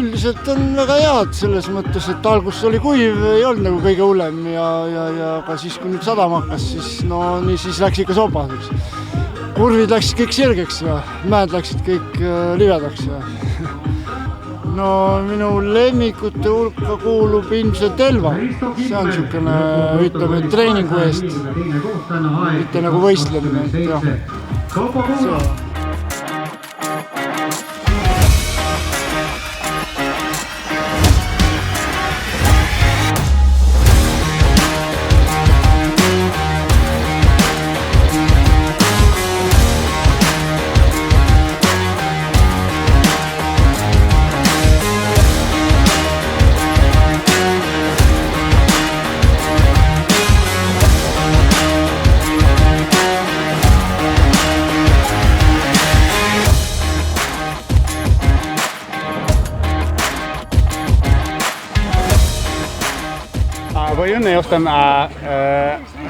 üldiselt on väga head selles mõttes, et algus oli kuiv, ei olnud nagu kõige hullem ja ka siis, kui nüüd sadama hakkas, siis nii siis läks ikka sobaseks. Kurvid läksid kõik sirgeks ja mäed läksid kõik livedaks ja minu lemmikute hulka kuulub ilmselt Elva. See on niisugune, ütleme, treeningu eest, mitte nagu võistlemine. Või õnne Jostem,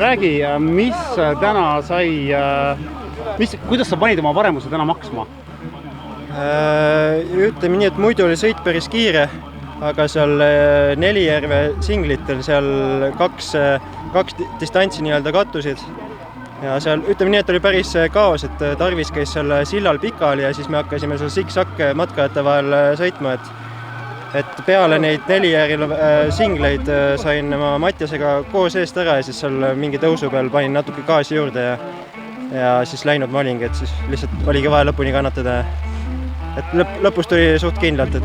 räägi, mis täna sai, kuidas sa panid oma varemuse täna maksma? Ütleme nii, et muidu oli sõit päris kiire, aga seal Nelijärve singlitel seal kaks distantsi nii-öelda kattusid. Ja seal, ütleme nii, et oli päris kaos, et Tarvis käis seal sillal pikali ja siis me hakkasime seal siksak matkajate vahel sõitma, et peale neid Nelijärve singleid sain ma Matjasega koos eest ära ja siis seal mingi tõusu peal panin natuke gaasi juurde ja siis läinud ma olingi, et siis lihtsalt oligi vaja lõpuni kannatada. Et lõpus tuli suht kindlalt,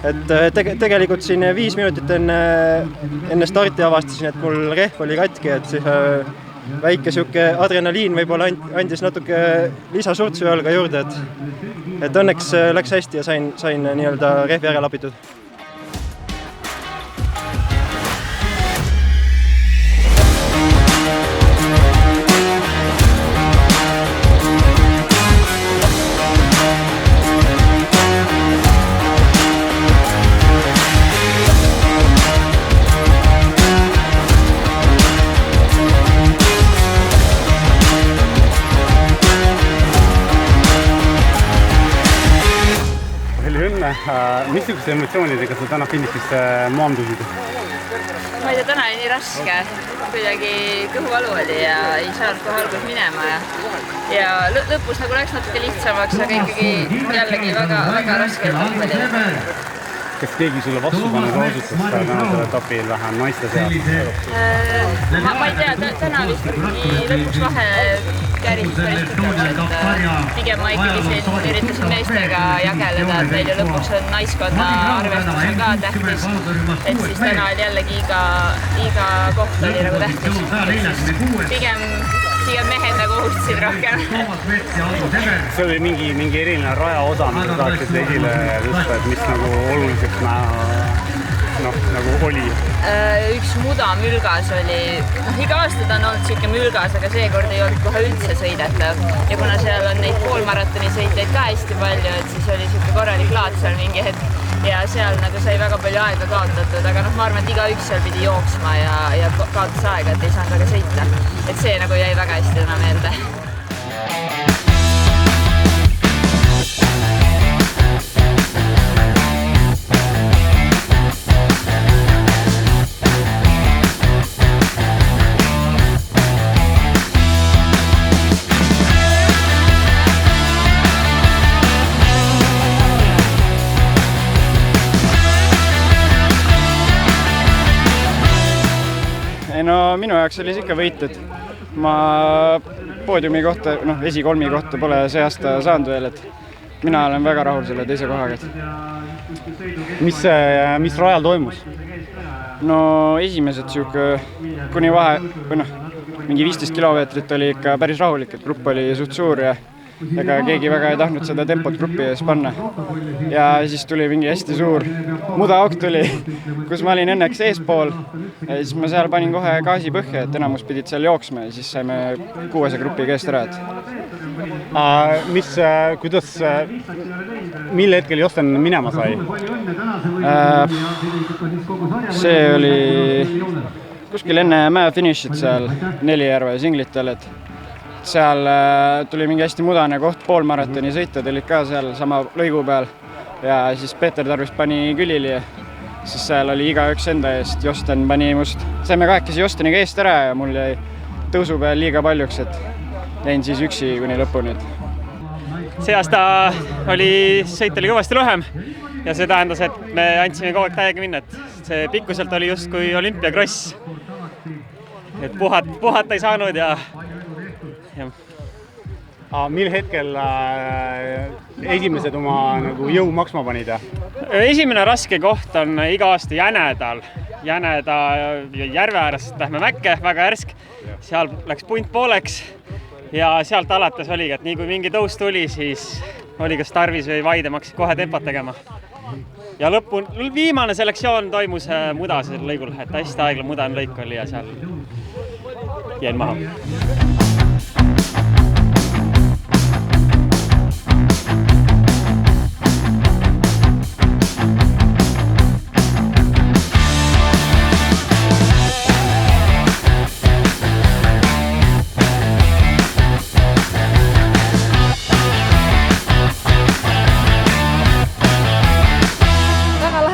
et tegelikult siin 5 minutit enne starti avastasin, et mul rehv oli katki, et siis väike siuke adrenaliin võib-olla andis natuke lisasurtsu jalga juurde, et õnneks läks hästi ja sain nii-öelda rehvi ära lapitud. Missuguse emotsioonidega sa täna finišisse maandusid? Ma ei tea, täna oli nii raske. Kuidagi kõhuvalu oli ja ei saanud kohe algus minema. Ja lõpus nagu läks natuke lihtsamaks, aga ikkagi jällegi väga raske etapp oli. Kas keegi sulle vastupanu osutas tänasel etapil vähem naiste seas? Ma ei tea, täna vist lõpuks vahe käris päris pikaks, et pigem ma ikkagi siin üritasin meestega jageleda, et meil ju lõpuks on naiskonna arvestus on ka tähtis, et siis täna oli jällegi iga koht oli nagu tähtis. Pigem mehed nagu ohustasid rohkem. See oli mingi eriline raja osa, mida tahaksid esile tõsta, et mis nagu oluliseks nagu oli? Üks muda mülgas oli, iga aasta ta on olnud siuke mülgas, aga seekord ei olnud kohe üldse sõidetav. Ja kuna seal on neid poolmaratoni sõiteid ka hästi palju, et siis oli siuke korralik laad seal mingi hetk. Ja seal nagu sai väga palju aega kaotatud, aga ma arvan, et igaüks seal pidi jooksma ja kaotas aega, et ei saanud väga sõita. Et see nagu jäi väga hästi täna meelde. No minu jaoks oli ikka võit, et ma poodiumi kohta, esikolmi kohta pole see aasta saanud veel, et mina olen väga rahul selle teise kohaga. Mis rajal toimus? No esimesed kuni vahe, mingi 15 kilomeetrit oli ikka päris rahulik, et grupp oli suht suur ja ega keegi väga ei tahtnud seda tempot gruppi ees panna. Ja siis tuli mingi hästi suur mudaauk tuli, kus ma olin õnneks eespool ja siis ma seal panin kohe gaasi põhja, et enamus pidid seal jooksma ja siis saime 6 grupi keest ära. Mille hetkel Josten minema sai? See oli kuskil enne mäe finišit seal Nelijärve singlitel, et seal tuli mingi hästi mudane koht, poolmaratoni sõitjad olid ka seal sama lõigu peal ja siis Peeter Tarvis pani külili, siis seal oli igaüks enda eest, Josten pani must. Saime kahekesi Josteniga eest ära ja mul jäi tõusu peal liiga paljuks, et jäin siis üksi kuni lõpuni. See aasta sõit oli kõvasti lühem ja see tähendas, et me andsime kogu aeg täiega minna, et see pikkuselt oli just kui olümpiakross. Et puhata ei saanud ja. Mil hetkel esimesed oma nagu jõu maksma panid? Esimene raske koht on iga aasta Jänedal. Jäneda järve ääres lähme Mäkke, väga järsk. Seal läks punt pooleks ja sealt alates oligi, et nii kui mingi tõus tuli, siis oli kas Tarvis või Vaide maksid kohe tempot tegema. Ja viimane selektsioon toimus Mudasel lõigul, et hästi aegla Mudane lõik oli ja seal jäin maha.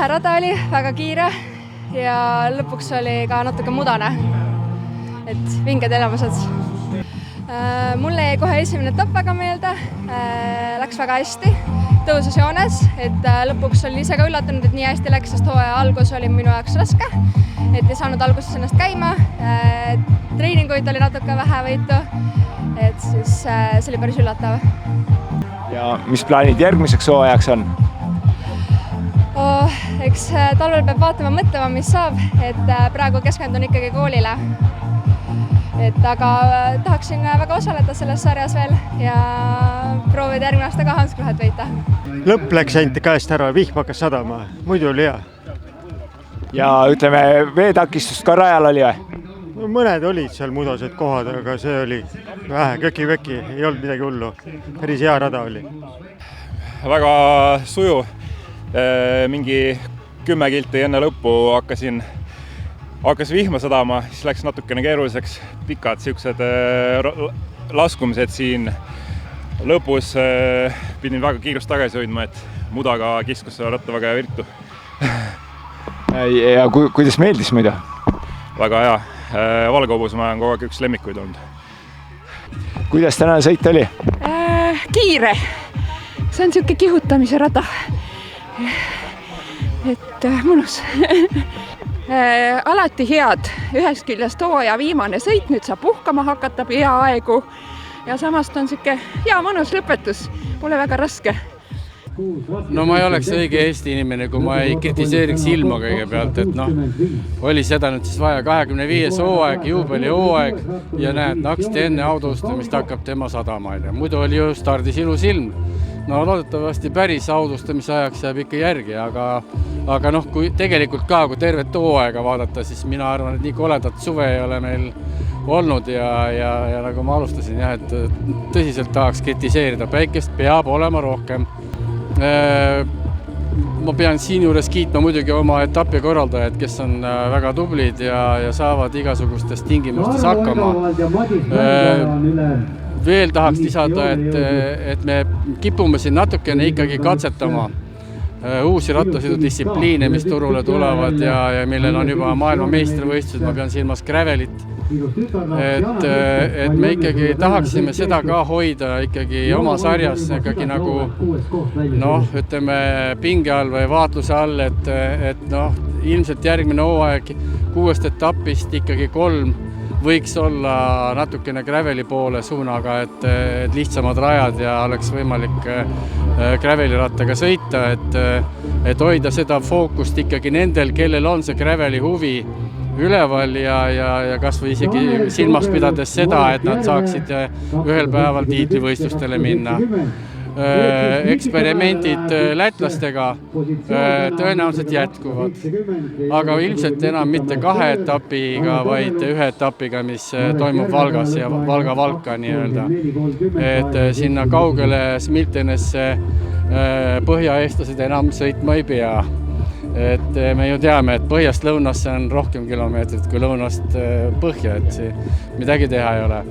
Rada oli väga kiire ja lõpuks oli ka natuke mudane, et vinged elamused. Mulle jäi kohe esimene etapp väga meelde, läks väga hästi, tõusus joones, et lõpuks oli ise ka üllatunud, et nii hästi läks, sest hooaja algus oli minu jaoks raske, et ei saanud alguses ennast käima, treeninguid oli natuke vähe võitu, et siis see oli päris üllatav. Ja mis plaanid järgmiseks hooajaks on? Eks talvel peab vaatama, mõtlema, mis saab, et praegu keskendun ikkagi koolile. Aga tahaksin väga osaleda selles sarjas veel ja proovida järgmine aasta ka Hansklahet võita. Lõpp läks ainult käest ära, vihm hakkas sadama, muidu oli hea. Ja ütleme, veetakistust ka rajal oli või? Mõned olid seal mudased kohad, aga see oli vähe köki-köki, ei olnud midagi hullu. Päris hea rada oli. Väga suju. Mingi 10 kilti enne lõppu hakkas vihma sadama, siis läks natukene keeruliseks, pikad siuksed laskumised siin. Lõpus pidin väga kiirust tagasi hoidma, et mudaga kiskus seda ratta väga virtu. Ja kuidas meeldis muidu? Väga hea. Valgehobusemaja on kogu aeg üks lemmikuid olnud. Kuidas tänane sõit oli? Kiire. See on siuke kihutamise rada. Et mõnus. Alati head. Ühest küljest hooaja viimane sõit, nüüd saab puhkama hakata peaaegu. Ja samast on siuke hea mõnus lõpetus. Pole väga raske. No ma ei oleks õige Eesti inimene, kui ma ei kritiseeriks ilma kõigepealt, et oli seda nüüd siis vaja 25. hooaeg, juubeli hooaeg ja näed, naksti enne audustamist hakkab tema sadama. Muidu oli ju stardis ilus ilm. No loodetavasti päris audustamise ajaks jääb ikka järgi, aga kui tegelikult ka, kui tervet hooaega vaadata, siis mina arvan, et nii koledat suve ei ole meil olnud ja nagu ma alustasin, et tõsiselt tahaks kritiseerida. Päikest peab olema rohkem. Ma pean siin juures kiitma muidugi oma etapi korraldajad, kes on väga tublid ja saavad igasugustes tingimustes hakkama. Veel tahaks lisada, et me kipume siin natukene ikkagi katsetama uusi rattasõidudistsipliine, mis turule tulevad ja millel on juba maailma meistrivõistlused, ma pean silmas gravelit. Et me ikkagi tahaksime seda ka hoida ikkagi oma sarjas ikkagi nagu ütleme pinge all või vaatluse all, et ilmselt järgmine hooaeg 6 etapist ikkagi 3 võiks olla natukene graveli poole suunaga, et lihtsamad rajad ja oleks võimalik gravelirattaga sõita, et hoida seda fookust ikkagi nendel, kellel on see graveli huvi üleval ja kas või isegi silmas pidades seda, et nad saaksid ühel päeval tiitlivõistlustele minna. Eksperimendid lätlastega tõenäoliselt jätkuvad, aga ilmselt enam mitte 2 etapiga, vaid 1 etapiga, mis toimub Valgas ja Valga-Valka nii-öelda. Et sinna kaugele Smiltenesse põhjaeestlased enam sõitma ei pea. Et me ju teame, et põhjast lõunasse on rohkem kilomeetrit kui lõunast põhja, et midagi teha ei ole.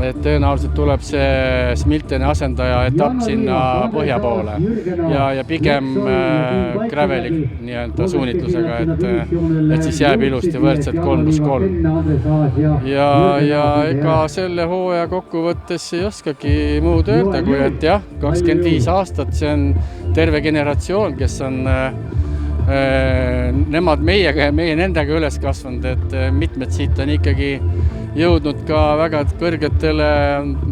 et tõenäoliselt tuleb see Smilteni asendaja etapp sinna põhja poole ja pigem graveli nii-öelda suunitlusega, et siis jääb ilusti võrdselt 3+3. Ja ega selle hooaja kokkuvõttes ei oskagi muud öelda, kui et jah, 25 aastat, see on terve generatsioon, kes on nemad meiega ja meie nendega üles kasvanud, et mitmed siit on ikkagi jõudnud ka väga kõrgetele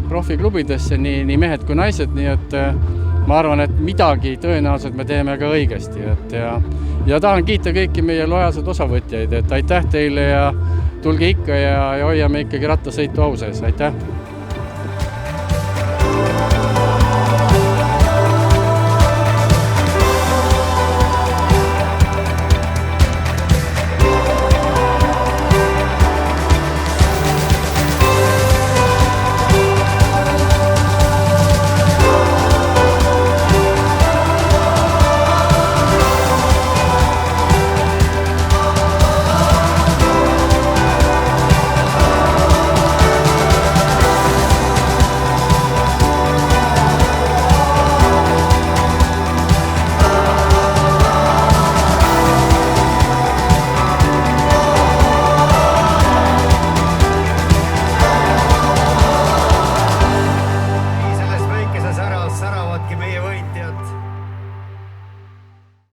profiklubidesse, nii mehed kui naised, nii et ma arvan, et midagi tõenäoliselt me teeme ka õigesti. Ja tahan kiita kõiki meie lojaalsed osavõtjaid, et aitäh teile ja tulge ikka ja hoiame ikkagi rattasõitu au sees, aitäh! säravadki meie võitjad.